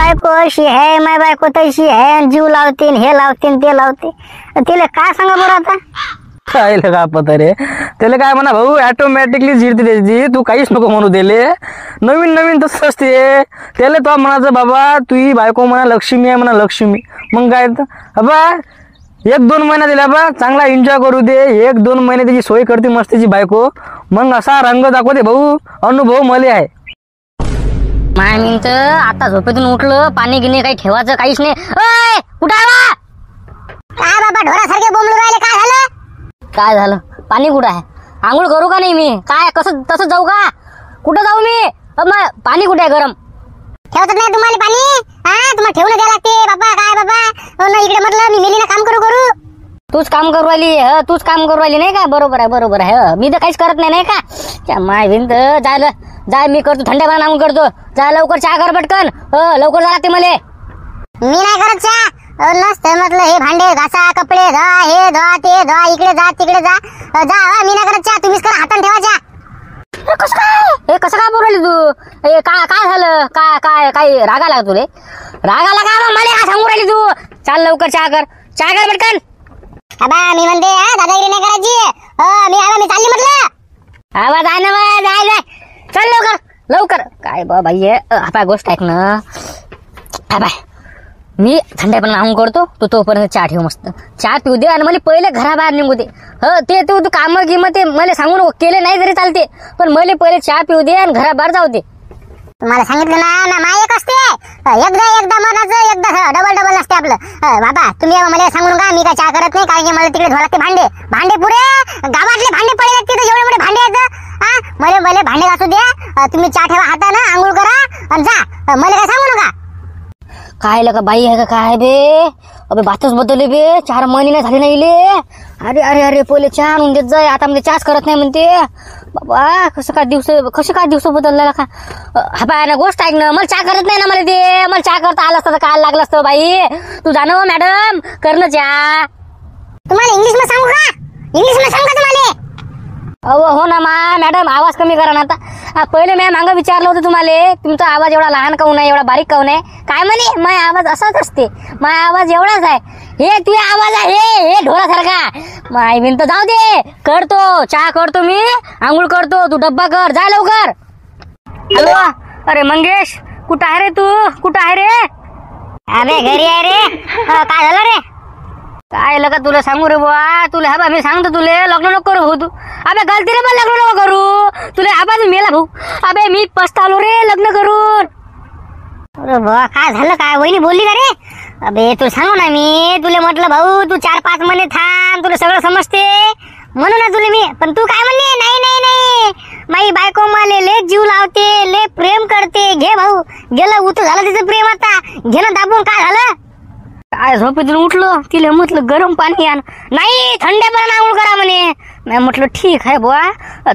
बायको अशी आहे, माय बायको तशी आहे, जीव लावते हे लावते ते लावते, तिला काय सांगा बरं आता. काय लगा पता रे त्याला काय म्हणा भाऊ, ऑटोमॅटिकली जिरते त्याची, तू काहीच नको म्हणू दिले. नवीन नवीन तसं असते त्याला. तो म्हणायचं बाबा तुझी बायको म्हणा लक्ष्मी आहे म्हणा लक्ष्मी. मग काय तर बा 1-2 महिना दिला बा, चांगला एन्जॉय करू दे. 1-2 महिने त्याची सोय करते मस्त त्याची बायको. मग असा रंग दाखवते भाऊ, अनुभव मले आहे. माय मी तर आता झोपेतून उठलं, पाणी गिणे काही ठेवायचं काहीच नाही. ओय कुठं आहे काय बाबा, ढोरासारखे बोंबलू राहिले, काय झालं? काय झालं? पाणी कुठं आहे? आंघोळ करू का नाही मी? काय कसं तसं जाऊ का? कुठं जाऊ मी? मग पाणी कुठे आहे गरम? ठेवतात नाही तुम्हाला पाणी? हा तुम्हाला ठेवून द्यावं लागते बाबा. काय बाबा इकडे म्हटलं मी मेलीना काम करू. तूच काम करू राहिली, तूच काम करू राहिली नाही का? बरोबर आहे. मी तर काहीच करत नाही का? माय भिंत जाय मी करतो, थंड्या पाण्यात आंघोळ करतो. जाय लवकर चहा कर पटकन. लवकर जा लागते मला. मी नाही करत चहा. नसतं म्हटलं हे भांडे घासा, कपडे धुवा, हे धुवा ते धुवा, इकडे जा तिकडे जा. मी नाही करत चहा, तुम्हीच करा, हाताने ठेवा चहा. कसं काय बोलली तू? काय झालं? काय राग आला तुले? राग आला का? मला काय सांगू राहिली तू? चाल लवकर चहा कर पटकन. अबा मी म्हणते दादागिरी नाही करायची. मी चालली म्हटलं. आवाज आहे ना, जाय चल लवकर. काय बाई आपा गोष्ट ऐक ना. मी थंड्या पण आंघोळ करतो, तू तोपर्यंत चहा ठेव, मस्त चहा पिऊ दे आणि मला पहिले घराबाहेर निघू दे. ते तू काम गिम ते मला सांगू नको, केले नाही तरी चालते, पण मला पहिले चहा पिऊ दे आणि घराबाहेर जाऊ दे. तुम्हाला सांगितलं ना माय एक असते, एकदा मनाचं एकदा डबल असते आपलं. बाबा तुम्ही मला सांगू नका, मी काय चहा करत नाही, कारण की मला तिकडे धुवा लागते भांडे पुरे गावातले भांडे पडले आहेत तिथे, एवढे मोठे भांडे आहेत. मला भांडे घासू द्या, तुम्ही चहा ठेवा हातानं, आंघोळ करा आणि जा. मला काय सांगू नका. काय लगा बाई आहे का काय बे? अबे बातच बदलले बे, 4 महिने नाही झाले नाही ले. अरे पहिले चहा आणून देत जाय, आता म्हणजे चहाच करत नाही म्हणते. बाबा कसे काय दिवस बदलला का? हा बाय ना गोष्ट ऐक ना, मला चहा करत नाही ना, मला चहा करता आलं असतं तर काय लागलं असतं बाई. तू जाणं मॅडम करणं चहा. तुम्हाला इंग्लिश मध्ये सांगू का? इंग्लिश मध्ये सांगू का तुम्हाला? हो ना मॅडम, आवाज कमी करा ना आता. पहिले मी मागं विचारलं होतं तुम्हाला, तुमचा आवाज एवढा लहान काऊन आहे, एवढा बारीक काऊन आहे? काय म्हणे माझा आवाज असाच असते, माझा आवाज एवढाच आहे. हे तुझा आवाज आहे हे ढोरासारखा. माय बिन तर जाऊ दे, करतो चहा करतो मी, आंघोळ करतो, तू डब्बा कर, जा लवकर. हॅलो, अरे मंगेश कुठं आहे रे तू? कुठं आहे रे? अरे घरी आहे रे. काय झालं रे? काय लगा तुला सांगू रे बुवा, तुला हा मी सांगतो, तुले लग्न नको करू भाऊ. तू अबे गलती रे, पण लग्न नको करू. तुला आबा तू मेला भाऊ. अबे मी पस्तालो रे लग्न करून. अरे बुवा काय झालं? काय वहिनी बोलली का रे? अबे तुला सांगू ना, मी तुला म्हटलं भाऊ तू 4-5 महिने थांब, तुला सगळं समजते म्हणून ना तुला मी. पण तू काय म्हणली? नाही माई बायको मला लय जीव लावते, लय प्रेम करते. घे भाऊ, गेलं उतू झालं तिचं प्रेम, आता घे ना दाबून. काय झालं? काय झोपेतून उठलो, तिला म्हटलं गरम पाणी आण. नाही थंड्या पाण्यात आंघोळ करा म्हणे. मी म्हटलं ठीक आहे बुवा,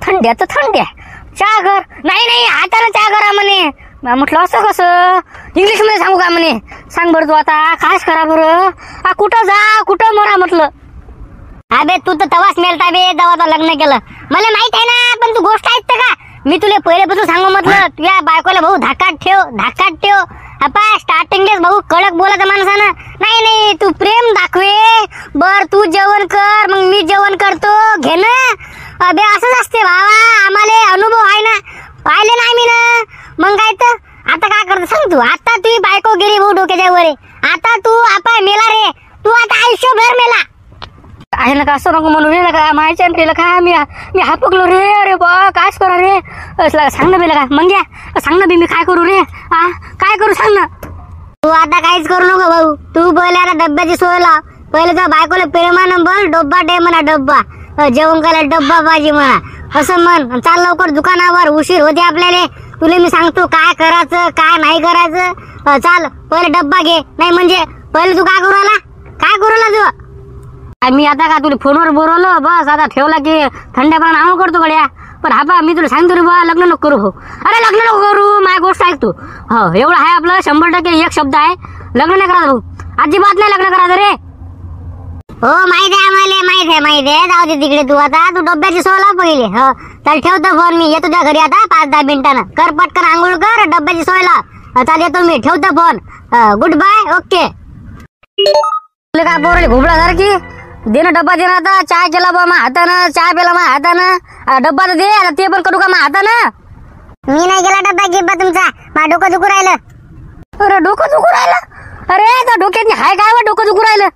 थंड्या चहा कर. नाही हाताने चहा करा म्हणे. मी म्हटलं असं कसं? इंग्लिश मध्ये सांगू का म्हणे? सांग बरं तू आता कायच करा बरं. कुठं जा कुठं मरा म्हटलं. अबे तू तर तवाच मेलता बे, तेव्हा लग्न केलं. मला माहित आहे ना, पण तू गोष्ट ऐकते का? मी तुला पहिल्यापासून सांगू म्हटलं, तुझ्या बायकोला भाऊ धाकात ठेव. अपा स्टार्टिंगलेच भाऊ कडक बोलायचं माणसानं. नाही तू प्रेम दाखवे. बर तू जेवण कर, मग मी जेवण करतो, घे ना. अबे असंच असते भावा, आम्हाला अनुभव आहे ना, पाहिले ना आम्ही ना. मग काय तर आता काय करतो सांग तू? आता तुझी बायको गेली भाऊ डोक्याच्या वर, आता तू आपा मेला रे. तू आता आयुष्यभर मेला आहे ना. का असं नको म्हणू रे का? मायच्या का मी हापकलो रे. अरे बा कायच करा रे. सांग ना बेला का मंग्या, सांग ना बी मी काय करू रे? काय करू सांग ना. तू आता काहीच करू नको भाऊ. तू पहिले आता डब्याची सोय लाव. पहिले तुझ्या बायकोला प्रेमानं बोल, डब्बा दे म्हणा, डब्बा जेवण करायला डब्बा पाहिजे म्हणा, असं म्हण. चाल लवकर दुकानावर, उशीर होते आपल्याला. तुला मी सांगतो काय करायचं काय नाही करायचं. चाल पहिले डब्बा घे. नाही म्हणजे पहिले तू काय करू तू? मी आता का तुला फोनवर बोलवलं बस, आता ठेवला की थंड्या पाण्यात आंघोळ करतो गड्या. पण हा मी तुला सांगतो रे बा, लग्न नको करू. अरे लग्न नको करू, माझी गोष्ट ऐक तू. एवढं आहे आपलं 100% एक शब्द आहे, लग्न नाही करा भाऊ, अजिबात नाही लग्न करायचं रे. हो माहिती आहे आम्हाला, माहिती आहे. जाऊ दे तिकडे, तू आता तू डब्याची सोय लाव पहिले. चल ठेवतो फोन, मी येतो त्या घरी आता 5-10 मिनिटानं. कर पटकन आंघोळ कर, डब्याची सोय लाव. चाल येतो मी, ठेवतो फोन. Good bye. ओके. तुला काय पोरले घुबडासारखी दे ना डब्बा, दे ना. आता चहा केला बा मा हातानं, चहा पेला मा हातानं, डब्बा तर दे. आता ते पण करू का मा हातानं? मी नाही गेला डब्बा गिब्बा तुमचा. मा डोकं दुखू राहिलं. अरे डोकं दुखू राहिलं? अरे त्या डोक्यात हाय काय वा डोकं दुखू राहिलं?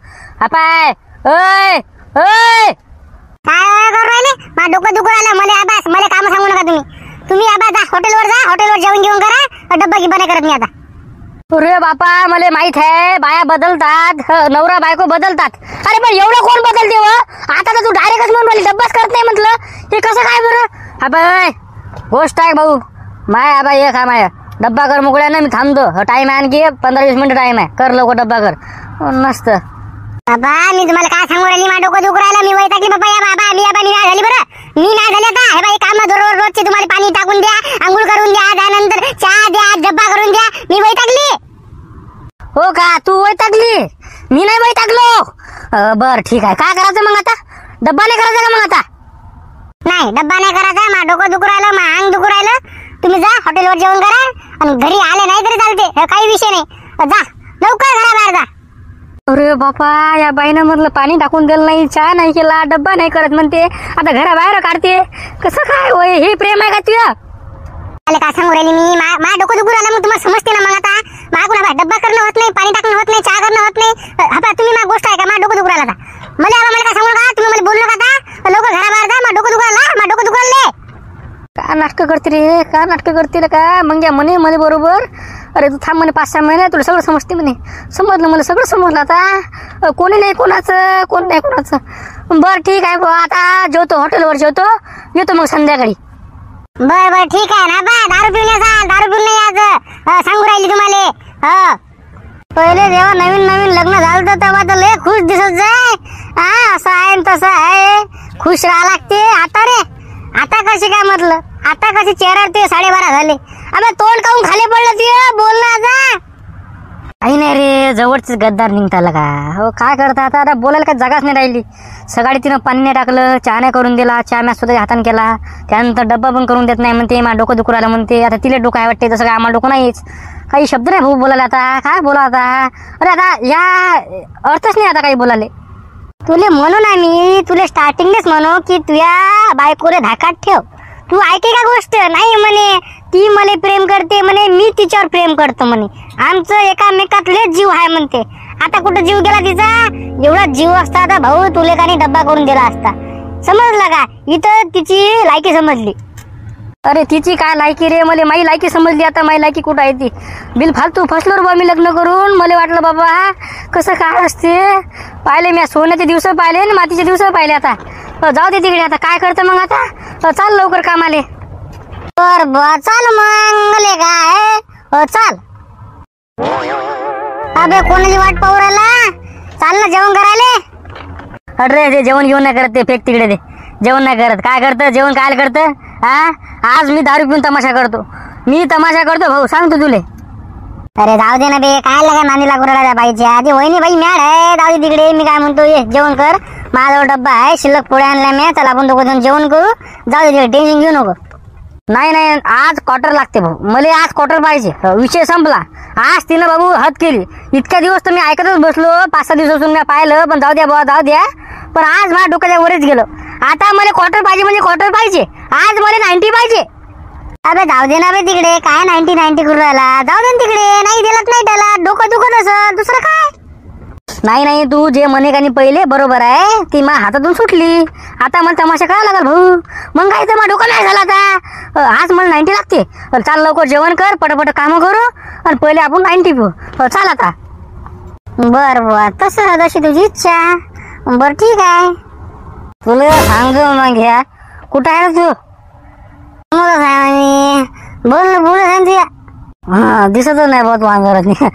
अपाय ओय ओय काय करू राहिले? मा डोकं दुखू राहिलं. मला आबास, मला काम सांगू नका तुम्ही. तुम्ही आबा जा हॉटेलवर जा, हॉटेलवर जेवण घेऊन करा. डब्बा गिब्बा नाही करत मी आता. अरे बापा मला माहित आहे बाया बदलतात, नवरा बायको बदलतात. अरे पण एवढं कोण बदलते व? आता तर तू डायरेक्टच म्हणून राहिली डब्बाच करत नाही म्हटलं. हे कसं काय बरं? अबाय गोष्ट आहे भाऊ. माय आबा ये खा माय डब्बा कर मोकळ्या ना. मी थांबतो. टाइम आहे आणखी 15-20 मिनिटं टाइम आहे. कर लवकर डब्बा कर. मस्त. बाबा मी तुम्हाला काय सांगू राहिली? मा डोकं दुखू राहिलं. मी वैतागली बाबा. या बाबा मी आबा नाही झाली बरं. मी नाही झाली आता. हे बाई काम दररोज रोजचे तुम्हाला पाणी टाकून द्या, आंघोळ करून द्या, त्यानंतर चहा द्या, डब्बा करून द्या. मी वैतागली. हो का? तू वैतागली? मी नाही वैतागलो. बर ठीक आहे. काय करायचं मग आता? डब्बा नाही करायचा का मग आता? नाही डब्बा नाही करायचा. मा डोकं दुखू राहिलं, मा अंग दुखू राहिलं. तुम्ही जा हॉटेलवर जेवण करा आणि घरी आले नाही तरी चालते. हे काही विषय नाही. जा लवकर घराबाहेर जा. अरे बापा या बाईनं मधलं पाणी टाकून दिलं नाही, चहा नाही केला, डब्बा नाही करत म्हणते, आता घराबाहेर काढते. कसं काय होय? हे प्रेम आहे का तुझं? मला काय सांगू राहिली मी? मा डोकं दुखू राहिलं. मग तुम्हाला समजते ना. मग आता मागून डब्बा करणं होत नाही, पाणी टाकणं होत नाही, चहा करणं होत नाही. आता तुम्ही मा गोष्ट आहे का? मा डोकं दुखू राहिलं आता. मला काय सांगू नका. तुम्ही मला बोलू नका आता. लवकर घराबाहेर जा. मा डोकं दुखू राहिलं. मा डोकं दुखू राहिले. का नाटकं करते रे? का नाटकं करते रे? का मग या म्हणे बरोबर. अरे तू थांब म्हणे 5-6 महिने, तुला सगळं समजते म्हणे. समजलं मला, सगळं समजलं आता. कोणी नाही कोणाचं, कोण नाही कोणाचं. बरं ठीक आहे भाऊ. आता जेवतो, हॉटेलवर जेवतो, येतो मग संध्याकाळी. बर ठीक आहे ना. बा दारू पिऊन यायचा, दारू पिऊन नाही यायचं. सांगू राहिली तुम्हाला. पहिले जेव्हा नवीन लग्न झालं तर तेव्हा तर लय खुश दिसत जाय. असं आहे न तसं आहे, खुश राहा लागते. आता रे आता कशी काय म्हटलं? आता कशी चेहरा ते 12:30 झाले. अबे तोंड काऊन खाली पडलं ते? बोल ना आता. काही नाही रे, जवळचेच गद्दार निघताला का. हो काय करता आता बोलायला काही जागाच नाही राहिली. सकाळी तिनं पाणी नाही टाकलं, चहा नाही करून दिला, चहा मी स्वतः हाताने केला. त्यानंतर डब्बा पण करून देत नाही म्हणते. मा डोकं दुखू राहिलं म्हणते. आता तिला डोकं आहे वाटते, तसं काय आम्हाला डोकं नाहीच. काही शब्द नाही भाऊ बोलायला. आता काय बोला आता? अरे आता या अर्थच नाही आता काही बोलाले. तुले म्हणू ना मी, तुले स्टार्टिंगलेच म्हणू की तुझ्या बायकोले धाकात ठेव. तू ऐके का गोष्ट? नाही म्हणे ती मला प्रेम करते म्हणे, मी तिच्यावर प्रेम करतो म्हणे. आमचं एकामेकात लय जीव आहे म्हणते. आता कुठं जीव गेला तिचा? एवढा जीव असता आता भाऊ तुले कानी डब्बा करून दिला असता. समजलं का? इथं तिची लायकी समजली. अरे तिची काय लायकी रे? मला माझी लायकी समजली. आता माझी लायकी कुठं आहे ती? बिल फालतू फसलो रे बा मी लग्न करून. मला वाटलं बाबा कसं काय असते. पाहिले मी सोन्याचे दिवस पाहिले आणि मातीचे दिवस पाहिले. आता जाऊ दे तिकडे. आता काय करतं मग आता? चाल लवकर कामाले. बर चाल मग काय. चाल. अबे कोणाची वाट पाहू राहिला? चाल ना जेवण करायला. अरे ते जेवण घेऊन नाही करत, ते फेक तिकडे. ते जेवण नाही करत. काय करतं जेवण? काय करतं? आज मी दारू पिऊन तमाशा करतो. मी तमाशा करतो भाऊ, सांगतो तुले. अरे जाऊ दे ना बे. काय लागा नानी लागू राहिल्या बाईच्या. आधी वहिनी बाई मॅड आहे. जाऊ दे तिकडे. मी काय म्हणतो, ये जेवण कर. माझ्याजवळ डब्बा आहे, शिल्लक पोळ्या आणल्या मी. चला आपण दोघं जण जेवण करू. जाऊ दे तिकडे, टेन्शन घेऊ नको. नाही आज क्वार्टर लागते भाऊ. मला आज क्वार्टर पाहिजे. विषय संपला. आज तिनं बाबू हद केली. इतक्या दिवस तर मी ऐकतच बसलो. 5-6 दिवसापासून मी पाहिलं, पण जाऊ द्या बाबा जाऊ द्या. पण आज माझ्या डोक्याच्या वरच गेलं. आता मला क्वार्टर पाहिजे म्हणजे क्वार्टर पाहिजे. आज मला 90 पाहिजे. अबे जाऊ दे ना बे तिकडे. काय 90 करू राहिला? जाऊ दे तिकडे. नाही दिलत नाही त्याला. डोकं दुखत असं, दुसरं काय? नाही तू जे म्हणे का नाही पहिले बरोबर आहे. ती मा हातातून सुटली. आता मला तमाशा करायला लागल भाऊ. मग काय तर मग डोकं नाही झाला आता. आज मला 90 लागते. चाल लवकर जेवण कर, पटापट कामं करू आणि पहिले आपण 90 पिऊ. चाल आता. बर तसं जशी तुझी इच्छा. बर ठीक आहे. तुला सांगतो मग घ्या. कुठं आहे तू? बोल ना पुढे सांगते. दिसतच नाही बहुत वांगरत नाही.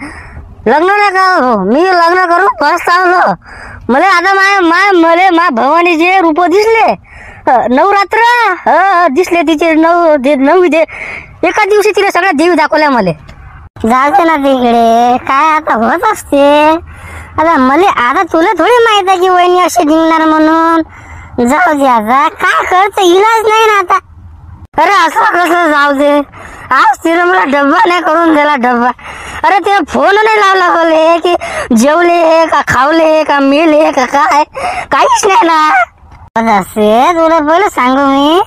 लग्न नाही का? मी लग्न करू फर्स्ट चाललो. मला आता मा भवानीचे रूप दिसले. नवरात्र दिसले तिचे. 9 एका दिवशी तिने सगळ्या देवी दाखवल्या मला. जाते ना तिकडे. काय आता होत असते. आता मला आता तुला थोडी माहित आहे की वहिनी अशी निघणार म्हणून. जाऊ दे आता. काय करत इलाज नाही ना आता. अरे असं कसं जाऊ दे. आज तिने मला डब्बा नाही करून दिला डब्बा. अरे ते फोन नाही लावला बोले की जेवले का खावले का मिळले का काय, काहीच नाही ना. असे तुला बोल सांगू मी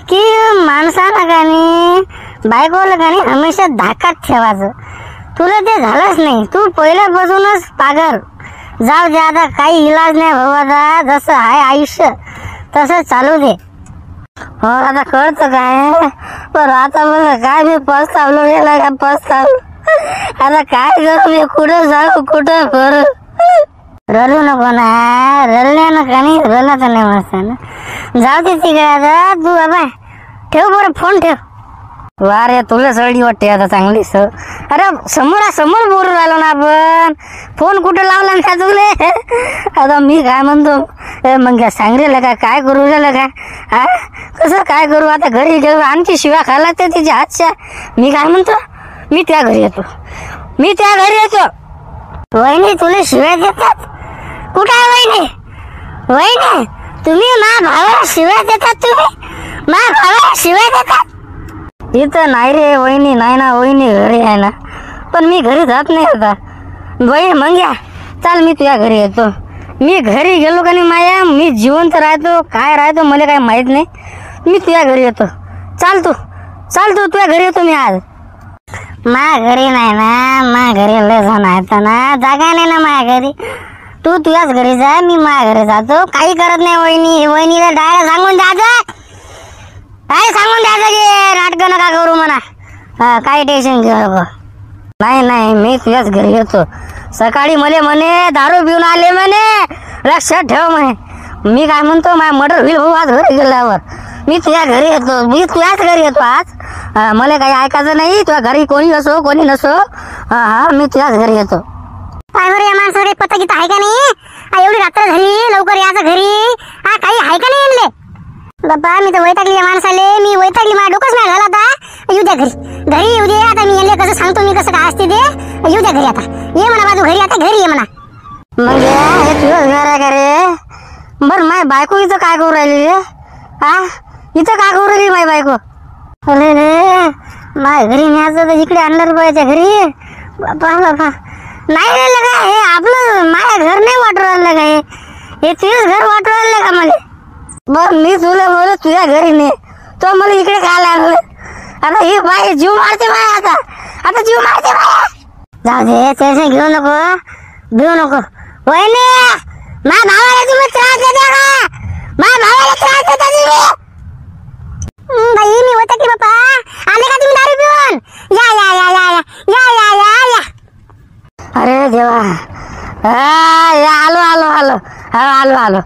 की माणसाला गाणी बायकोला गाणी हमेशा धाकात ठेवायचं. तुला ते झालंच नाही, तू पहिल्यापासूनच पागल. जाऊ दे आता, काही इलाज नाही भाऊ. आता जसं आहे आयुष्य तसं चालू दे. हो आता कळतं काय, पण आता मला काय मी पस्तावलो गेला का पस्तावलो. आता काय करू मी, कुठं जाऊ कुठं करू. रडू नको ना, रडल्यानं का नाही, रडला तर नाही मस्त ना. जाऊ दे तिकडे आता. तू बाबा ठेव बरं फोन ठेव. वा रे तुला सळी वाटते आता चांगली अरे समोरासमोर बोलून राहिलो ना आपण, फोन कुठं लावला ना तुले. आता मी काय म्हणतो मग सांग रे का काय करू रे का, हा कसं काय करू. आता घरी घेऊ आमची शिवा खायला ते तिच्या हातच्या. मी काय म्हणतो, मी त्या घरी येतो, मी त्या घरी येतो. वहिनी तुला शिव्या देतात, कुठं आहे वहिनी. वहिनी तुम्ही मा भावाला शिव्या देतात, तुम्ही मा भावाला शिव्या देतात. इथं नाही रे वहिनी, नाही ना वहिनी घरी आहे ना, पण मी घरी जात नाही आता. वहिनी मग या चाल मी तुझ्या घरी येतो. मी घरी गेलो का नाही माया, मी जिवंत राहतो काय राहतो मला काय माहित नाही. मी तुझ्या घरी येतो. चाल तू तुझ्या घरी येतो मी आज. मा घरी नाही ना, मा घरी लय जण आहेत ना, जागा नाही ना माझ्या घरी. तू तुझ्याच घरी जा, मी माझ्या घरी जातो. काही करत नाही वहिनी. वहिनीला डायरेक्ट सांगून द्यायचं, काय सांगून द्यायचं की नाटकं नका करू म्हणा. हा काही टेन्शन घेऊ नको. नाही मी तुझ्याच घरी येतो. सकाळी मले म्हणे दारू पिऊन आले म्हणे, लक्षात ठेव म्हणे. मी काय म्हणतो माझ्या मर्डर होईल भाऊ आज घरी गेल्यावर. मी तुझ्या घरी येतो, मी तुझ्याच घरी येतो आज. मला काही ऐकायचं नाही, तुझ्या घरी कोणी असो कोणी नसो. हा मी तुझ्याच घरी येतो. काय बरं या माणसाला काही पत्ता गीता आहे का नाही. एवढी रात्र झाली, लवकर यायचं घरी. हा काही आहे का नाही आणले बाबा. मी तर वैतागली या माणसाले, मी वैतागली. माझा डोकंच नाही झाला आता. येऊ द्या घरी येऊ दे आता. मी यांना कसं सांगतो मी कसं काय असते ते. येऊ द्या घरी आता. ये म्हणा बाजू घरी, आता घरी ये म्हणा. मग हे तुझं घर आहे का रे. बरं माय बायको इथं काय करू राहिली रे. हा इथं काय करू राहिली माय बायको. अरे रे माय घरी न्यायचं तर इकडे आणलं बायच्या घरी. बाबा नाही राहिलं का हे आपलं, माझ्या घर नाही वाटू राहिलं का हे तुझंच घर वाटू राहिलं का मला. बर मी तुला बोल तुझ्या घरी ने, तो मला इकडे काय लागलं. आता ही बाई जीव मारते माया, आता जीव मारते माया. जाऊ दे टेन्शन घेऊ नको. वहिनी मा भावाला तुम्ही त्रास देता का, मा भावाला त्रास देता तुम्ही. बाई मी होता की बापा, आले का तुम्ही दारू पिऊन. या या या या या या या या. अरे देवा, आलो.